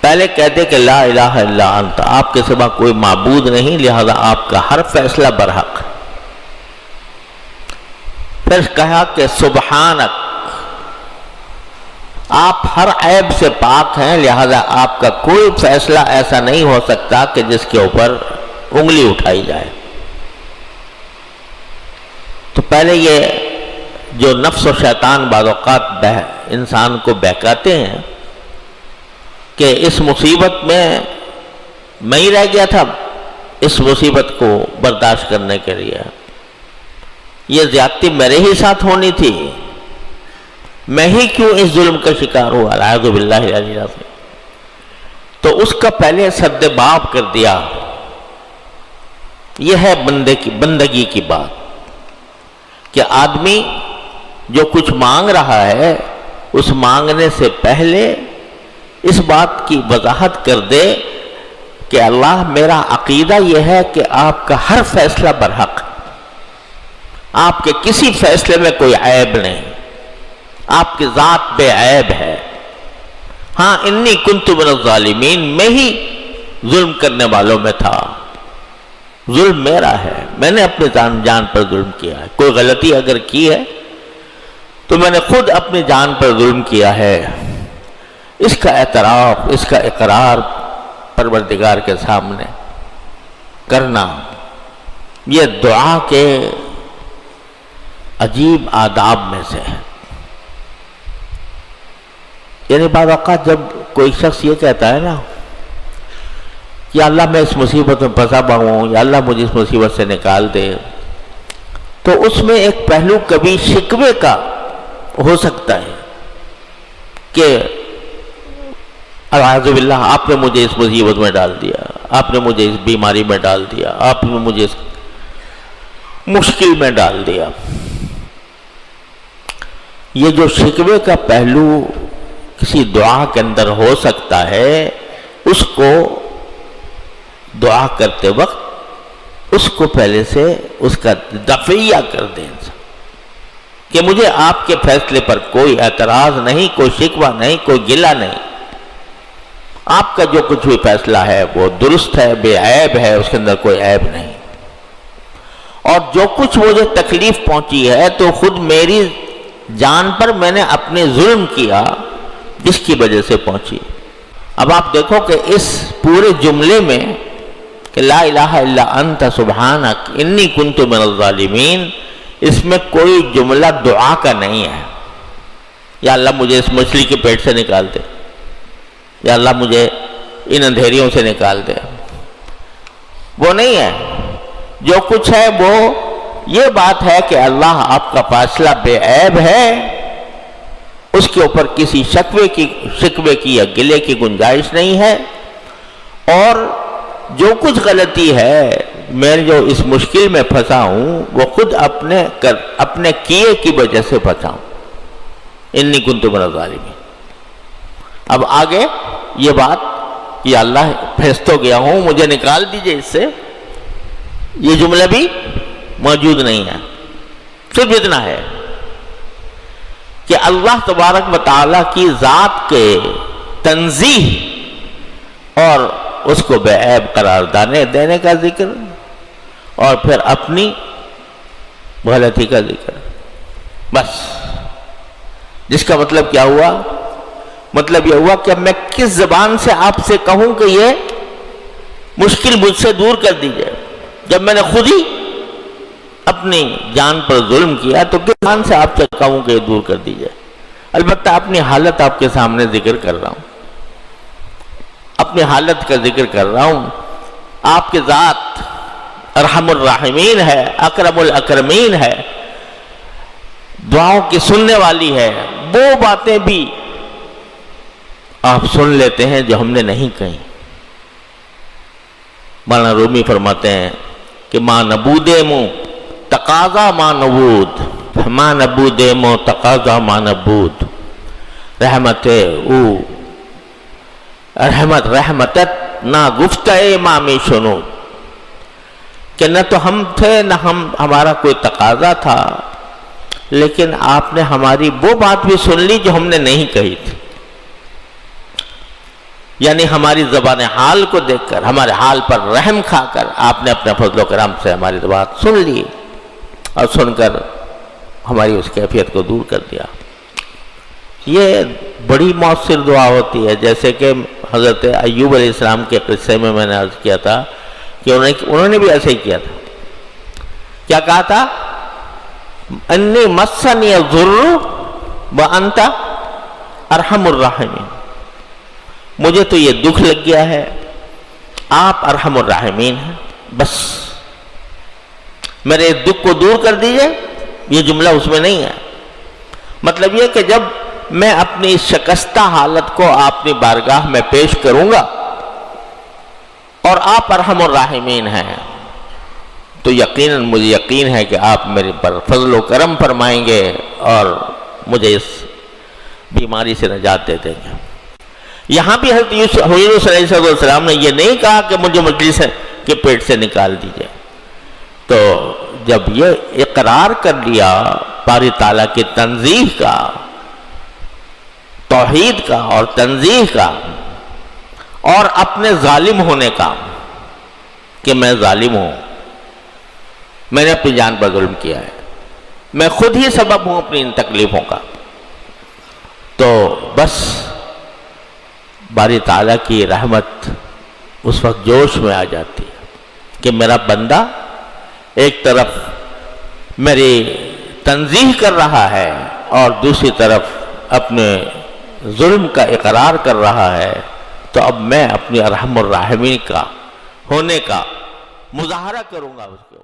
پہلے کہتے کہ لا الہ الا انت، آپ کے سوا کوئی معبود نہیں، لہذا آپ کا ہر فیصلہ برحق۔ پھر کہا کہ سبحانک، آپ ہر عیب سے پاک ہیں، لہذا آپ کا کوئی فیصلہ ایسا نہیں ہو سکتا کہ جس کے اوپر انگلی اٹھائی جائے۔ تو پہلے یہ جو نفس و شیطان بعض اوقات انسان کو بہکاتے ہیں کہ اس مصیبت میں ہی رہ گیا تھا اس مصیبت کو برداشت کرنے کے لیے، یہ زیادتی میرے ہی ساتھ ہونی تھی، میں ہی کیوں اس ظلم کا شکار ہوا، اعوذ باللہ العلی العظیم۔ تو اس کا پہلے سد باب کر دیا۔ یہ ہے بندگی کی بات کہ آدمی جو کچھ مانگ رہا ہے اس مانگنے سے پہلے اس بات کی وضاحت کر دے کہ اللہ میرا عقیدہ یہ ہے کہ آپ کا ہر فیصلہ برحق، آپ کے کسی فیصلے میں کوئی عیب نہیں، آپ کی ذات بے عیب ہے۔ ہاں انی کنت من الظالمین، میں ہی ظلم کرنے والوں میں تھا، ظلم میرا ہے، میں نے اپنے جان پر ظلم کیا ہے، کوئی غلطی اگر کی ہے تو میں نے خود اپنی جان پر ظلم کیا ہے۔ اس کا اعتراف، اس کا اقرار پروردگار کے سامنے کرنا، یہ دعا کے عجیب آداب میں سے ہے۔ یعنی بعض اوقات جب کوئی شخص یہ کہتا ہے نا یا اللہ میں اس مصیبت میں پھنسا ہوا ہوں، یا اللہ مجھے اس مصیبت سے نکال دے، تو اس میں ایک پہلو کبھی شکوے کا ہو سکتا ہے کہ اعوذ باللہ آپ نے مجھے اس مصیبت میں ڈال دیا، آپ نے مجھے اس بیماری میں ڈال دیا، آپ نے مجھے اس مشکل میں ڈال دیا۔ یہ جو شکوے کا پہلو کسی دعا کے اندر ہو سکتا ہے، اس کو دعا کرتے وقت اس کو پہلے سے اس کا دفعیہ کر دیں کہ مجھے آپ کے فیصلے پر کوئی اعتراض نہیں، کوئی شکوہ نہیں، کوئی گلہ نہیں، آپ کا جو کچھ بھی فیصلہ ہے وہ درست ہے، بے عیب ہے، اس کے اندر کوئی عیب نہیں، اور جو کچھ مجھے تکلیف پہنچی ہے تو خود میری جان پر میں نے اپنے ظلم کیا جس کی وجہ سے پہنچی۔ اب آپ دیکھو کہ اس پورے جملے میں کہ لا الہ الا انت سبحانک انی کنت من الظالمین، اس میں کوئی جملہ دعا کا نہیں ہے، یا اللہ مجھے اس مچھلی کے پیٹ سے نکال دے، یا اللہ مجھے ان اندھیریوں سے نکال دے، وہ نہیں ہے۔ جو کچھ ہے وہ یہ بات ہے کہ اللہ آپ کا فیصلہ بے عیب ہے، اس کے اوپر کسی شکوے کی یا گلے کی گنجائش نہیں ہے، اور جو کچھ غلطی ہے میں جو اس مشکل میں پھنسا ہوں وہ خود اپنے کیے کی وجہ سے پھنسا ہوں، انی کنت من الظالمین۔ اب آگے یہ بات کہ اللہ پھنس تو گیا ہوں، مجھے نکال دیجئے اس سے، یہ جملہ بھی موجود نہیں ہے۔ صرف اتنا ہے کہ اللہ تبارک و تعالیٰ کی ذات کے تنزیہ اور اس کو بے عیب قرار دینے کا ذکر، اور پھر اپنی غلطی کا ذکر، بس۔ جس کا مطلب کیا ہوا؟ مطلب یہ ہوا کہ میں کس زبان سے آپ سے کہوں کہ یہ مشکل مجھ سے دور کر دیجئے، جب میں نے خود ہی اپنی جان پر ظلم کیا تو کس زبان سے آپ سے کہوں کہ یہ دور کر دیجئے۔ البتہ اپنی حالت آپ کے سامنے ذکر کر رہا ہوں، اپنی حالت کا ذکر کر رہا ہوں۔ آپ کی ذات ارحم الراحمین ہے، اکرم الاکرمین ہے، دعاؤں کی سننے والی ہے، وہ باتیں بھی آپ سن لیتے ہیں جو ہم نے نہیں کہیں۔ مولانا رومی فرماتے ہیں کہ ما نبود مو تقاضا ما نبود، ما نبود مو تقاضا ما نبود، رحمت او رحمتت نہ گفتہ امامی شنود، کہ نہ تو ہم تھے نہ ہمارا کوئی تقاضا تھا، لیکن آپ نے ہماری وہ بات بھی سن لی جو ہم نے نہیں کہی تھی۔ یعنی ہماری زبان حال کو دیکھ کر، ہمارے حال پر رحم کھا کر آپ نے اپنے فضل و کرم سے ہماری بات سن لی اور سن کر ہماری اس کیفیت کو دور کر دیا۔ یہ بڑی مؤثر دعا ہوتی ہے، جیسے کہ حضرت ایوب علیہ السلام کے قصے میں نے عرض کیا تھا کہ انہوں نے بھی ایسے ہی کیا تھا۔ کیا کہا تھا؟ انی مسنی الضر وانت ارحم الراحمین، مجھے تو یہ دکھ لگ گیا ہے، آپ ارحم الراحمین ہیں، بس میرے دکھ کو دور کر دیجئے۔ یہ جملہ اس میں نہیں ہے، مطلب یہ کہ جب میں اپنی شکستہ حالت کو اپنی بارگاہ میں پیش کروں گا اور آپ ارحم الراحمین ہیں تو یقیناً مجھے یقین ہے کہ آپ میرے پر فضل و کرم فرمائیں گے اور مجھے اس بیماری سے نجات دے دیں گے۔ یہاں بھی حضرت حضور صلی اللہ علیہ وسلم نے یہ نہیں کہا کہ مجھے مجلس کے پیٹ سے نکال دیجئے۔ تو جب یہ اقرار کر لیا باری تعالیٰ کی تنزیہ کا، توحید کا اور تنزیہ کا، اور اپنے ظالم ہونے کا کہ میں ظالم ہوں، میں نے اپنی جان پر ظلم کیا ہے، میں خود ہی سبب ہوں اپنی ان تکلیفوں کا، تو بس باری تعالیٰ کی رحمت اس وقت جوش میں آ جاتی ہے کہ میرا بندہ ایک طرف میری تنزیہ کر رہا ہے اور دوسری طرف اپنے ظلم کا اقرار کر رہا ہے، تو اب میں اپنی ارحم الراحمین کا ہونے کا مظاہرہ کروں گا اس کے